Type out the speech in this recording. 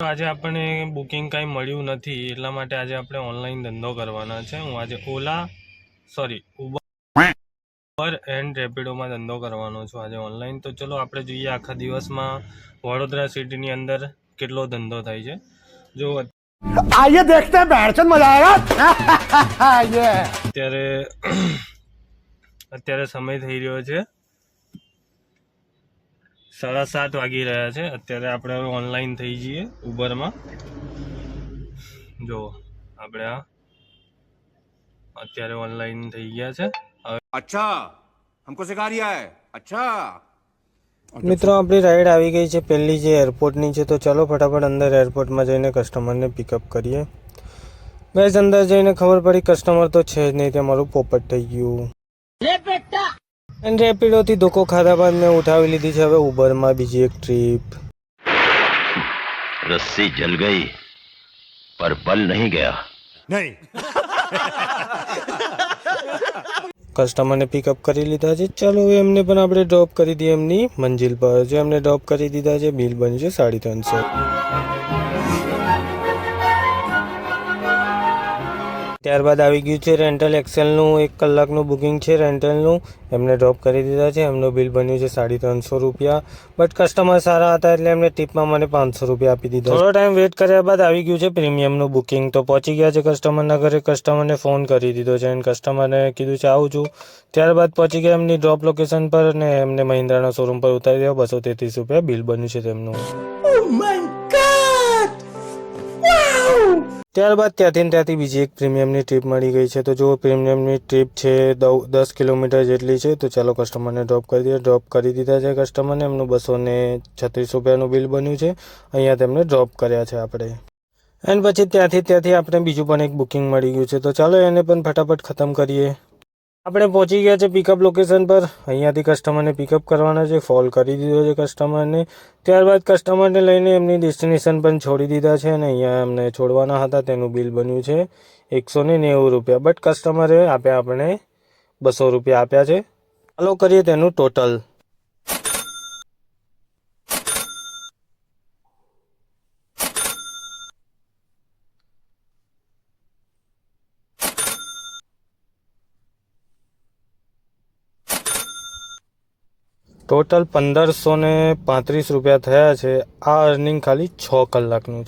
આજે આપણને બુકિંગ કાંઈ મળ્યું નથી, એટલા માટે આજે આપણે ઓનલાઈન ધંધો કરવાના છે. હું આજે ઉબર એન્ડ રેપિડોમાં ધંધો કરવાનો છું આજે ઓનલાઈન. તો ચલો આપણે જોઈએ આખા દિવસમાં વડોદરા સિટીની અંદર કેટલો ધંધો થાય છે. જો आइए देखते हैं बैठचंद मजा आएगा અત્યારે સમય થઈ રહ્યો છે 7:30 વાગી રહ્યા છે. અત્યારે આપણે હવે ઓનલાઈન થઈ જઈએ ઉબરમાં. જો આપણે અત્યારે ઓનલાઈન થઈ ગયા છે. अच्छा हमको सिखा रिया है अच्छा મિત્રો આપણી રાઈડ આવી ગઈ છે પહેલી જે એરપોર્ટની છે. તો ચાલો ફટાફટ અંદર એરપોર્ટમાં જઈને કસ્ટમરને પિકઅપ કરીએ. ગાઈસ અંદર જઈને ખબર પડી કસ્ટમર તો છે જ નહીં, તે મારું પોપટ થઈ ગયું. એન્ડ રેપિડોથી ધોકો ખાધા બાદ મેં ઉઠાવી લીધી છે હવે ઉબરમાં બીજી એક ટ્રીપ. रस्सी जल गई पर बल नहीं गया. नहीं કસ્ટમરને પિકઅપ કરી લીધા છે. ચાલો હવે એમને પણ આપણે ડ્રોપ કરી દઈએ એમની મંજિલ પર. જો એમને ડ્રોપ કરી દીધા છે, બિલ બન્યું છે 350. ત્યારબાદ આવી ગયું છે રેન્ટલ એક્સેલનું 1 કલાકનું બુકિંગ છે રેન્ટલનું. એમને ડ્રોપ કરી દીધા છે. એમનું બિલ બન્યું છે 350 રૂપિયા. બટ કસ્ટમર સારા હતા એટલે એમને ટિપમાં મને 500 રૂપિયા આપી દીધા. થોડો ટાઈમ વેઇટ કર્યા બાદ આવી ગયું છે પ્રીમિયમનું બુકિંગ. તો પહોંચી ગયા છે કસ્ટમરના ઘરે. કસ્ટમરને ફોન કરી દીધો છે અને કસ્ટમરને કીધું છે આવું છું. ત્યારબાદ પહોંચી ગયા એમની ડ્રોપ લોકેશન પર અને એમને મહિન્દ્રાના શોરૂમ પર ઉતારી દેવા. 233 રૂપિયા બિલ બન્યું છે તેમનું. ત્યારબાદ ત્યાંથી બીજી એક પ્રીમિયમની ટ્રીપ મળી ગઈ છે. તો જો પ્રીમિયમની ટ્રીપ છે 10 કિલોમીટર જેટલી છે. તો ચાલો કસ્ટમરને ડ્રોપ કરી દઈએ. ડ્રોપ કરી દીધા છે કસ્ટમરને. એમનું 236 રૂપિયાનું બિલ બન્યું છે. અહીંયા તેમને ડ્રોપ કર્યા છે આપણે. એન્ડ પછી ત્યાંથી આપણે બીજું પણ એક બુકિંગ મળી ગયું છે. તો ચાલો એને પણ ફટાફટ ખતમ કરીએ. આપણે પહોંચી ગયા છે પિકઅપ લોકેશન પર. અહીંયાથી કસ્ટમરને પિકઅપ કરવાના છે. ફોલ કરી દીધો છે કસ્ટમરને. ત્યારબાદ કસ્ટમરને લઈને એમની ડેસ્ટિનેશન પણ છોડી દીધા છે અને અહીંયા એમને છોડવાના હતા. તેનું બિલ બન્યું છે 190 રૂપિયા. બટ કસ્ટમરે આપ્યા આપણે 200 રૂપિયા આપ્યા છે. ચાલો કરીએ તેનું ટોટલ. ટોટલ 1535 રૂપિયા થયા છે. આ અર્નિંગ ખાલી 6 કલાકનું છે.